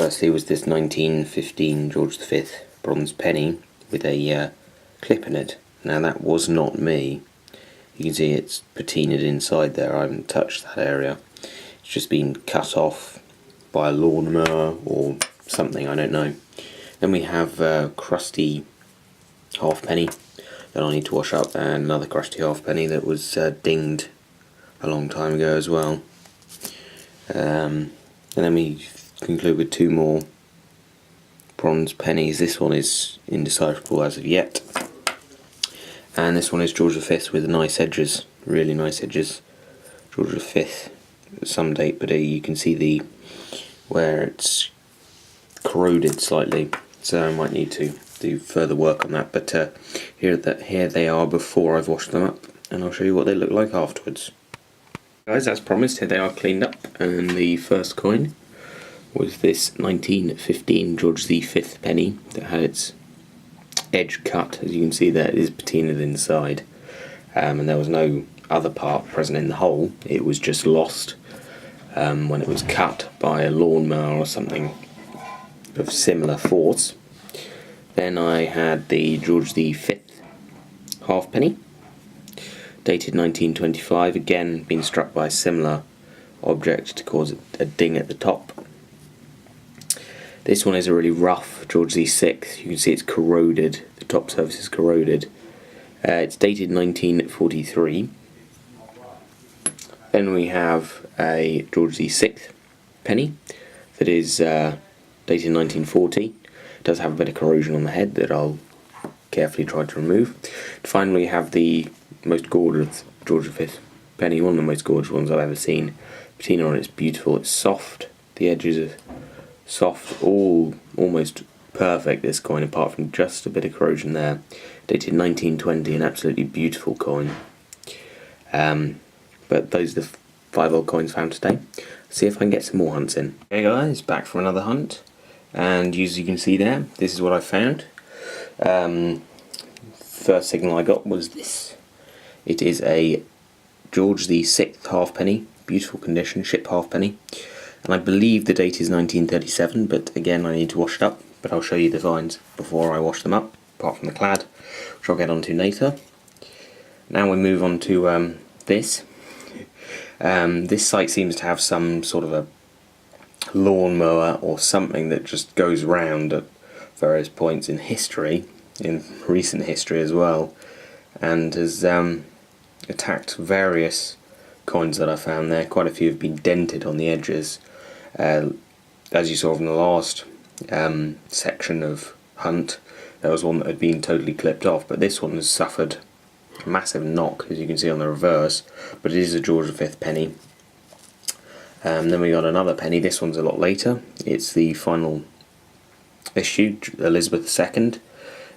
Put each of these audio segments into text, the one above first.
firstly was this 1915 George V bronze penny with a clip in it. Now that was not me. You can see it's patinaed inside there. I haven't touched that area. It's just been cut off by a lawnmower or something, I don't know. Then we have a crusty halfpenny that I need to wash up, and another crusty halfpenny that was dinged a long time ago as well. And then we conclude with two more bronze pennies. This one is indecipherable as of yet, and this one is George V with nice edges, really nice edges. George V, some date, but you can see where it's corroded slightly, so I might need to do further work on that. But here they are before I've washed them up, and I'll show you what they look like afterwards. Guys, as promised, here they are cleaned up, and the first coin was this 1915 George V penny that had its edge cut. As you can see there, it is patinaed inside, and there was no other part present in the hole. It was just lost when it was cut by a lawnmower or something of similar force. Then I had the George V halfpenny, dated 1925, again being struck by a similar object to cause a ding at the top. This one is a really rough George VI. You can see it's corroded, the top surface is corroded. It's dated 1943. Then we have a George VI penny that is dated 1940. It does have a bit of corrosion on the head that I'll carefully try to remove. Finally, we have the most gorgeous George V penny, one of the most gorgeous ones I've ever seen. Patina on it's beautiful, it's soft, the edges are soft, almost perfect, this coin, apart from just a bit of corrosion there. Dated 1920, an absolutely beautiful coin. But those are the 5 old coins found today. See if I can get some more hunts in. Okay guys, back for another hunt, and as you can see there, this is what I found. First signal I got was this. It is a George VI halfpenny, beautiful condition, ship halfpenny, and I believe the date is 1937, but again I need to wash it up, but I'll show you the finds before I wash them up, apart from the clad, which I'll get onto later. Now we move on to this. This site seems to have some sort of a lawnmower or something that just goes round at various points in history, in recent history as well, and has attacked various coins that I found there. Quite a few have been dented on the edges, as you saw from the last section of hunt. There was one that had been totally clipped off, but this one has suffered a massive knock, as you can see on the reverse, but it is a George V penny. Then we got another penny. This one's a lot later. It's the final issue, Elizabeth II.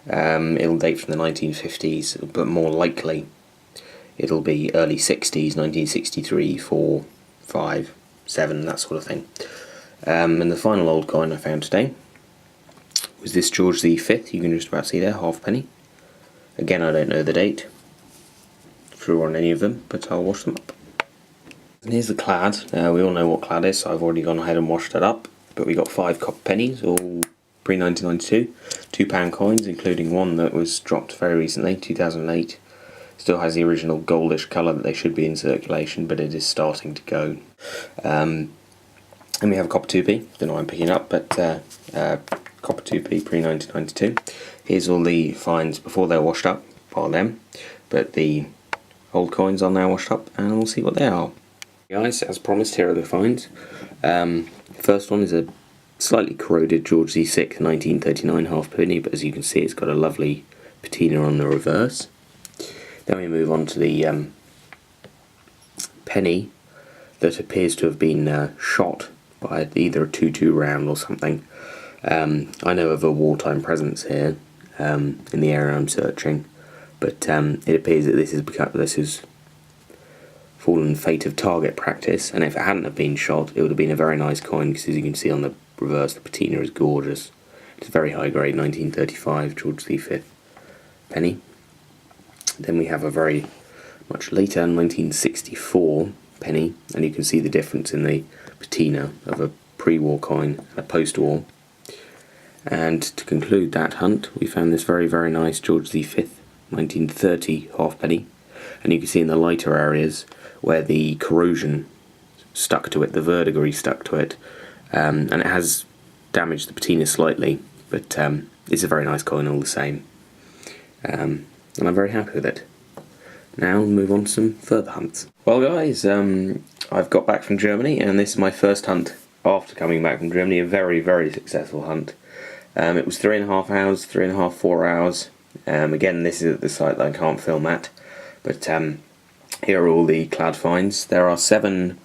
It'll date from the 1950s, but more likely it'll be early 60s, 1963, 4, 5, 7, that sort of thing. And the final old coin I found today was this George V. You can just about see there, halfpenny. Again, I don't know the date, through on any of them, but I'll wash them up. And here's the clad. We all know what clad is, so I've already gone ahead and washed it up. But we got 5 copper pennies, all pre-1992, £2 coins, including one that was dropped very recently, 2008. Still has the original goldish colour that they should be in circulation, but it is starting to go. And we have a copper 2p, don't know why I'm picking up, but copper 2p pre-1992. Here's all the finds before they're washed up, bar them, but the old coins are now washed up, and we'll see what they are. Guys, as promised, here are the finds. The first one is a slightly corroded George VI 1939 halfpenny, but as you can see it's got a lovely patina on the reverse. Then we move on to the penny that appears to have been shot by either a .22 round or something. I know of a wartime presence here in the area I'm searching, but it appears that this is fallen fate of target practice, and if it hadn't have been shot it would have been a very nice coin, because as you can see on the reverse the patina is gorgeous. It's a very high grade 1935 George V penny. Then we have a very much later 1964 penny, and you can see the difference in the patina of a pre-war coin and a post-war. And to conclude that hunt, we found this very, very nice George V, 1930 halfpenny. And you can see in the lighter areas where the corrosion stuck to it, the verdigris stuck to it, and it has damaged the patina slightly, but it's a very nice coin all the same. And I'm very happy with it. Now we'll move on to some further hunts. Well guys, I've got back from Germany, and this is my first hunt after coming back from Germany. A very, very successful hunt. It was 3.5 hours, 3.5, 4 hours. Again, this is at the site that I can't film at, but here are all the clad finds. There are 7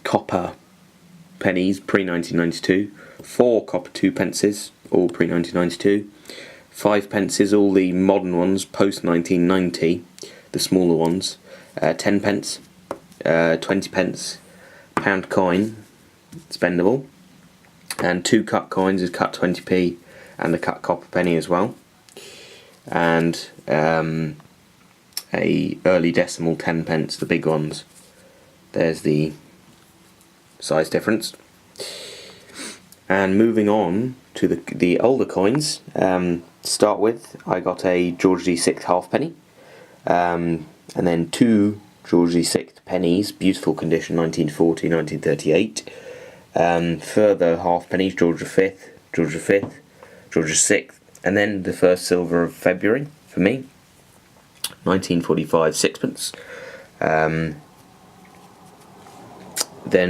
copper pennies pre-1992, 4 copper 2 pences, all pre-1992, 5 pences, all the modern ones post-1990, the smaller ones, 10 pence, 20 pence, pound coin, spendable, and 2 cut coins is cut 20p, and a cut copper penny as well, and a early decimal 10 pence, the big ones. There's the size difference. And moving on to the older coins, to start with, I got a George VI halfpenny, and then 2 George VI pennies, beautiful condition, 1940, 1938. Further halfpennies, George V, George V, George VI, and then the first silver of February for me, 1945 sixpence. Then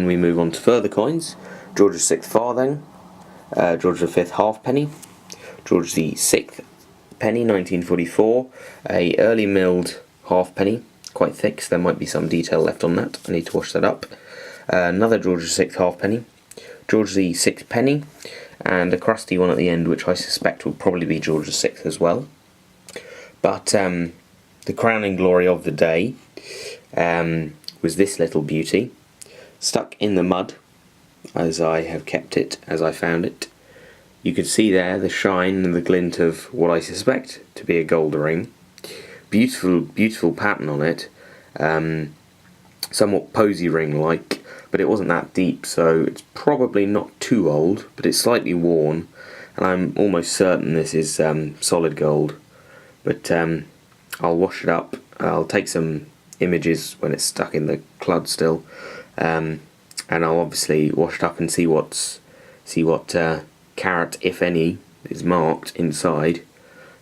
we move on to further coins. George VI farthing, George V halfpenny, George VI penny, 1944, a early milled halfpenny, quite thick, so there might be some detail left on that. I need to wash that up. Another George VI halfpenny, George VI penny, and a crusty one at the end, which I suspect will probably be George VI as well. But the crowning glory of the day was this little beauty, stuck in the mud, as I have kept it, as I found it. You can see there the shine and the glint of what I suspect to be a gold ring. Beautiful, beautiful pattern on it. Somewhat posy ring like, but it wasn't that deep, so it's probably not too old, but it's slightly worn, and I'm almost certain this is solid gold. But I'll wash it up. I'll take some images when it's stuck in the clud still, and I'll obviously wash it up and see what carat, if any, is marked inside,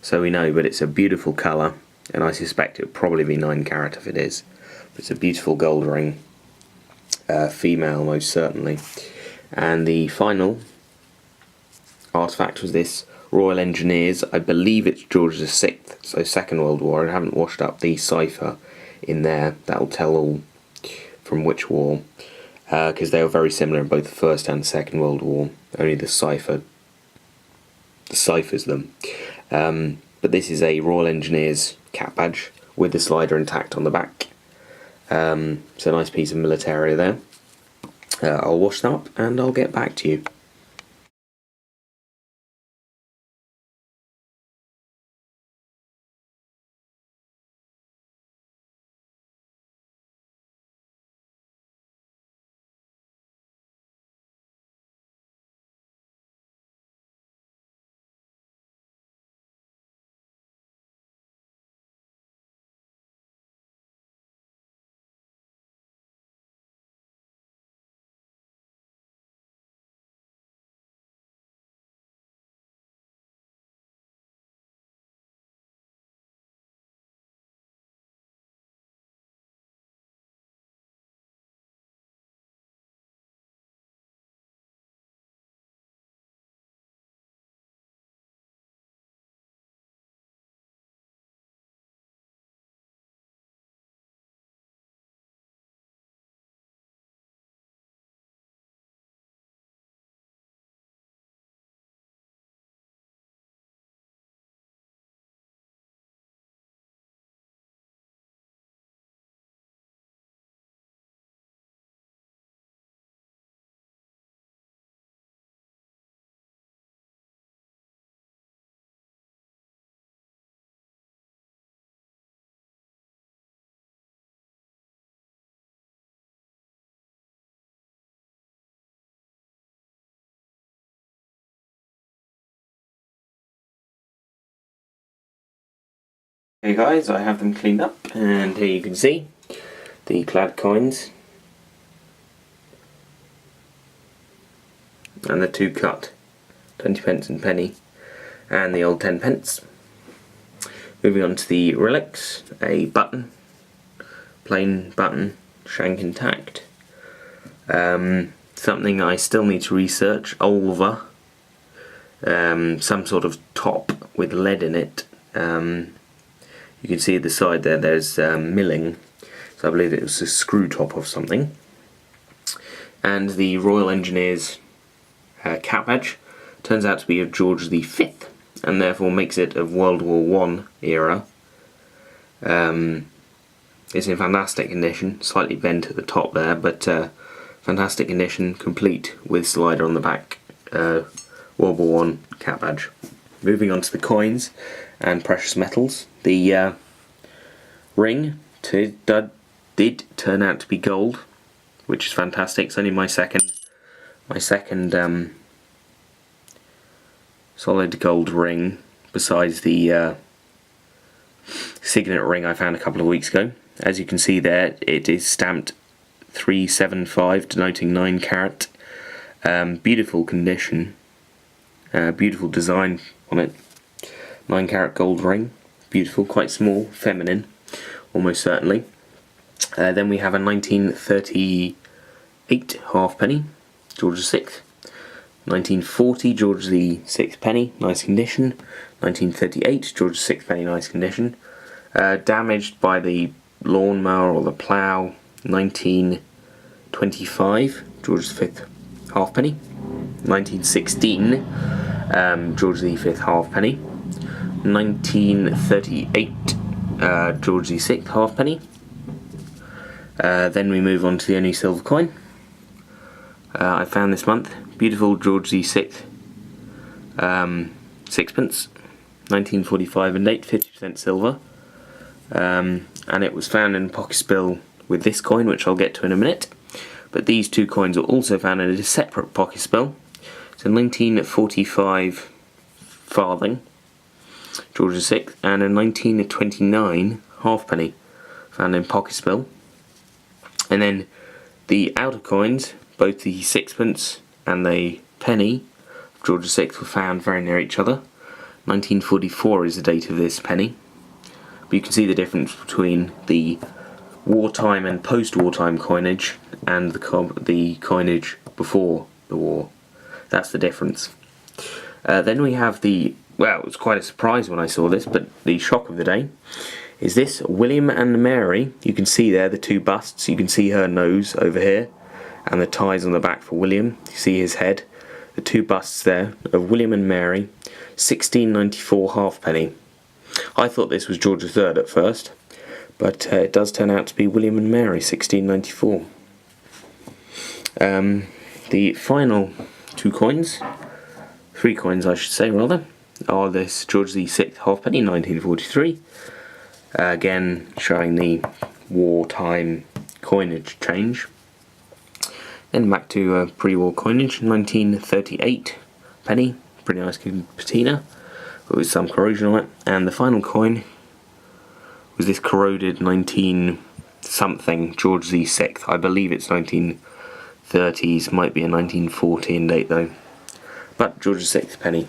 so we know. But it's a beautiful colour, and I suspect it would probably be 9 carat if it is. But it's a beautiful gold ring, female most certainly. And the final artefact was this Royal Engineers. I believe it's George VI, so Second World War. I haven't washed up the cipher in there. That'll tell all from which war, because they were very similar in both the First and Second World War. Only the cipher deciphers them. But this is a Royal Engineers cap badge with the slider intact on the back. It's a nice piece of militaria there. I'll wash them up and I'll get back to you. Hey guys, I have them cleaned up, and here you can see the clad coins and the 2 cut 20p and penny and the old 10p. Moving on to the relics, a button, plain button, shank intact. Something I still need to research, Olva, some sort of top with lead in it. You can see at the side there's milling, so I believe it was a screw top of something. And the Royal Engineers cap badge turns out to be of George V, and therefore makes it of World War I era. It's in fantastic condition, slightly bent at the top there, but fantastic condition, complete with slider on the back. World War I cap badge. Moving on to the coins and precious metals. The ring did turn out to be gold, which is fantastic. It's only my second solid gold ring, besides the signet ring I found a couple of weeks ago. As you can see there, it is stamped 375, denoting 9 carat. Beautiful condition, beautiful design on it. 9 carat gold ring, beautiful, quite small, feminine, almost certainly. Then we have a 1938 halfpenny, George VI. 1940 George VI penny, nice condition. 1938 George VI penny, nice condition. Damaged by the lawnmower or the plough. 1925 George V halfpenny. 1916 George V halfpenny. 1938 George VI halfpenny. Then we move on to the only silver coin I found this month. Beautiful George VI sixpence, 1945 and date, 50% silver. And it was found in a pocket spill with this coin, which I'll get to in a minute. But these 2 coins were also found in a separate pocket spill. It's a 1945 farthing, George VI, and a 1929 halfpenny found in pocket spill. And then the outer coins, both the sixpence and the penny of George VI, were found very near each other. 1944 is the date of this penny. But you can see the difference between the wartime and post-wartime coinage and the coinage before the war. That's the difference. Then we have the, well, it was quite a surprise when I saw this, but the shock of the day is this William and Mary. You can see there the 2 busts. You can see her nose over here and the ties on the back for William. You see his head. The 2 busts there of William and Mary, 1694 halfpenny. I thought this was George III at first, but it does turn out to be William and Mary, 1694. The final 2 coins, 3 coins I should say rather, are this George VI halfpenny, 1943. Again showing the wartime coinage change. Then back to pre-war coinage, 1938 penny, pretty nice patina, but with some corrosion on it. And the final coin was this corroded 19 something George VI. I believe it's 1930s, might be a 1914 date though. But George VI penny.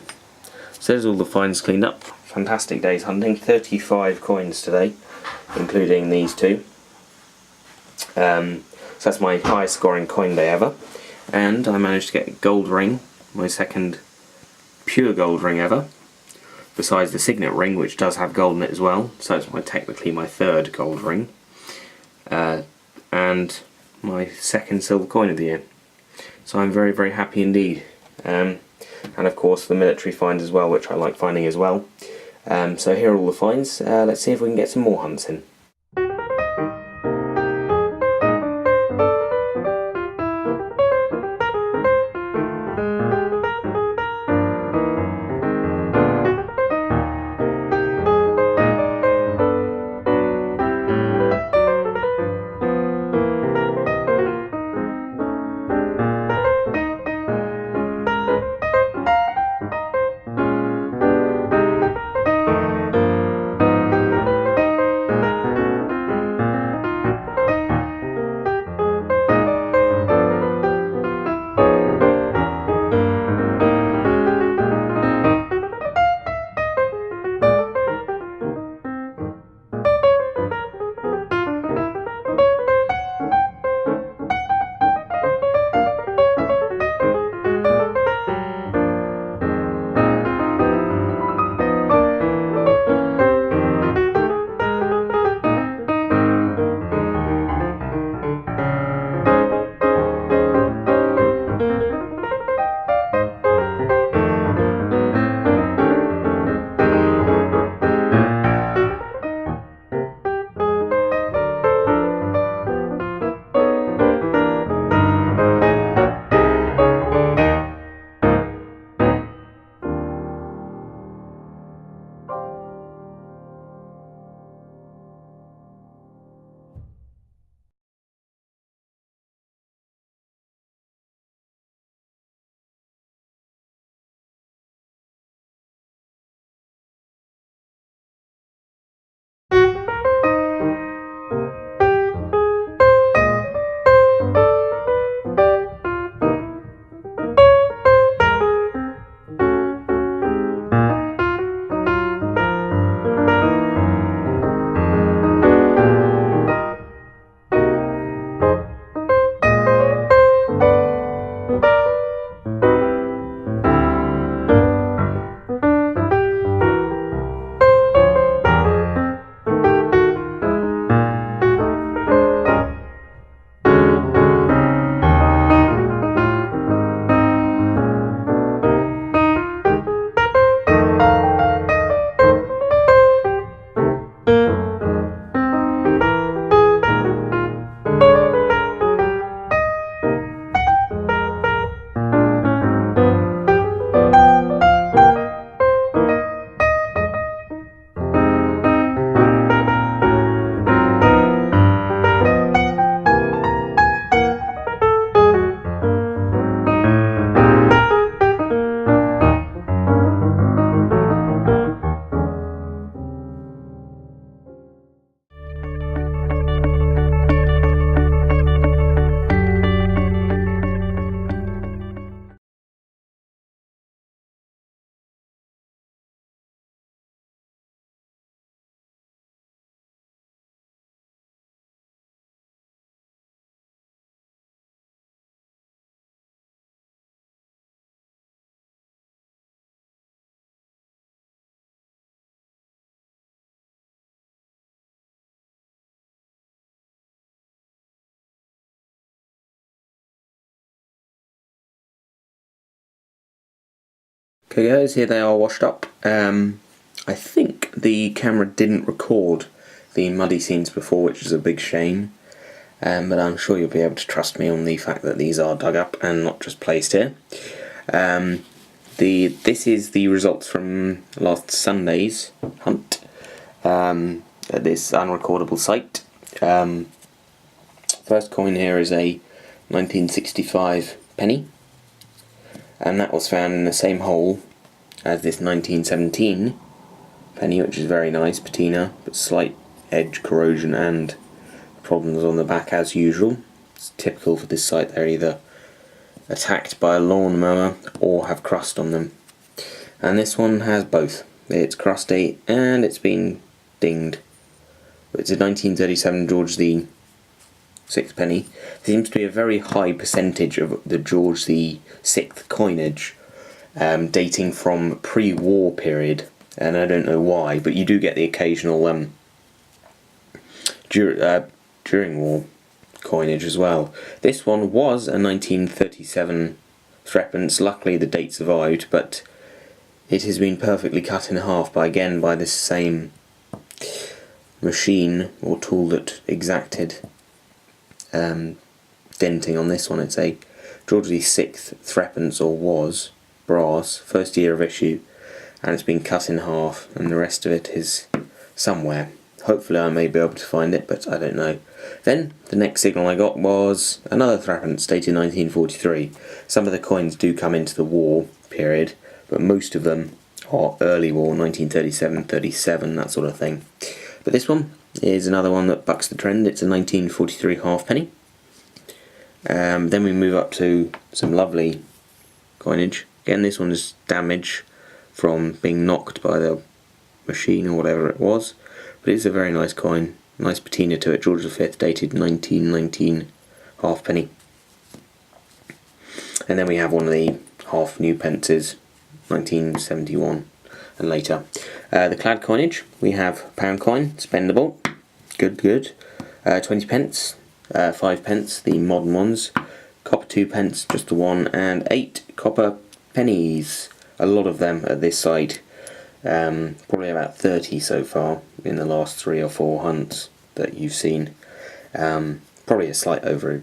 So there's all the finds cleaned up. Fantastic day's hunting. 35 coins today, including these 2. So that's my highest scoring coin day ever. And I managed to get a gold ring, my second pure gold ring ever, besides the signet ring, which does have gold in it as well. So it's technically my 3rd gold ring. And my 2nd silver coin of the year. So I'm very, very happy indeed. And of course the military finds as well, which I like finding as well. So here are all the finds. Let's see if we can get some more hunts in. Okay guys, here they are washed up. I think the camera didn't record the muddy scenes before, which is a big shame. But I'm sure you'll be able to trust me on the fact that these are dug up and not just placed here. This is the results from last Sunday's hunt at this unrecordable site. First coin here is a 1965 penny, and that was found in the same hole as this 1917 penny, which is very nice, patina, but slight edge corrosion and problems on the back as usual. It's typical for this site. They're either attacked by a lawnmower or have crust on them, and this one has both. It's crusty and it's been dinged. It's a 1937 George the sixpenny. There seems to be a very high percentage of the George the Sixth coinage dating from pre-war period, and I don't know why, but you do get the occasional during war coinage as well. This one was a 1937 threepence. Luckily the date survived, but it has been perfectly cut in half by this same machine or tool that exacted denting on this one. It's a George VI threepence, or was, brass, first year of issue, and it's been cut in half, and the rest of it is somewhere. Hopefully I may be able to find it, but I don't know. Then the next signal I got was another threepence dated 1943. Some of the coins do come into the war period, but most of them are early war, 1937, 37, that sort of thing. But this one is another one that bucks the trend. It's a 1943 halfpenny. Then we move up to some lovely coinage. Again, this one is damage from being knocked by the machine or whatever it was, but it's a very nice coin. Nice patina to it. George V, dated 1919 halfpenny. And then we have one of the half new pences, 1971 and later. The clad coinage, we have pound coin, spendable, good. 20 pence, 5 pence, the modern ones, copper 2 pence, just the one, and 8 copper pennies. A lot of them at this site, probably about 30 so far in the last 3 or 4 hunts that you've seen. Probably a slight over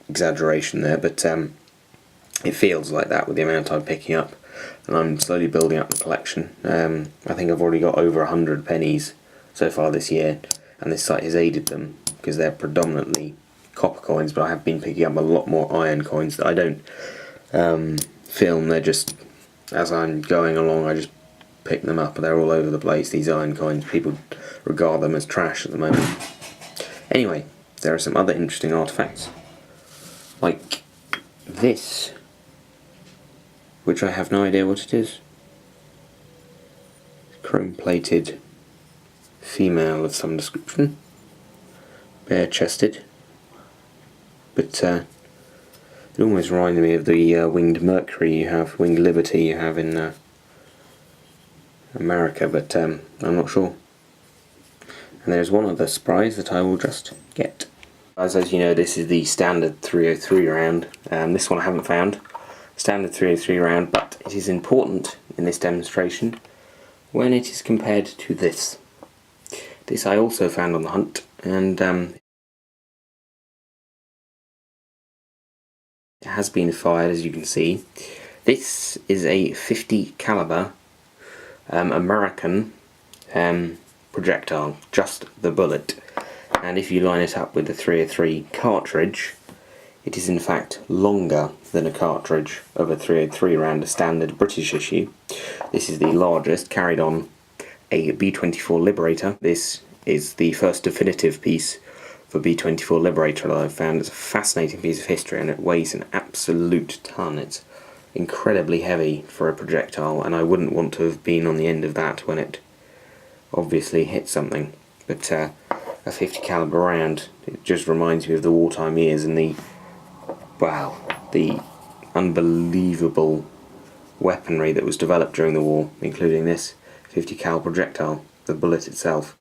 exaggeration there, but it feels like that with the amount I'm picking up, and I'm slowly building up the collection. I think I've already got over 100 pennies so far this year, and this site has aided them because they're predominantly copper coins, but I have been picking up a lot more iron coins that I don't film. They're just, as I'm going along, I just pick them up. They're all over the place, these iron coins. People regard them as trash at the moment. Anyway, there are some other interesting artifacts, like this, which I have no idea what it is. Chrome plated female of some description, bare chested, but it almost reminded me of the winged Mercury you have, winged Liberty you have in America, but I'm not sure. And there's one other surprise that I will just get. As you know, this is the standard 303 round. This one I haven't found. Standard 303 round, but it is important in this demonstration when it is compared to this. This I also found on the hunt, and it has been fired, as you can see. This is a 50 caliber American projectile, just the bullet, and if you line it up with the 303 cartridge, it is in fact longer than a cartridge of a 303 round, a standard British issue. This is the largest, carried on a B-24 Liberator. This is the first definitive piece for B-24 Liberator that I've found. It's a fascinating piece of history, and it weighs an absolute ton. It's incredibly heavy for a projectile, and I wouldn't want to have been on the end of that when it obviously hit something. But a 50 caliber round, it just reminds me of the wartime years and the unbelievable weaponry that was developed during the war, including this 50 cal projectile, the bullet itself.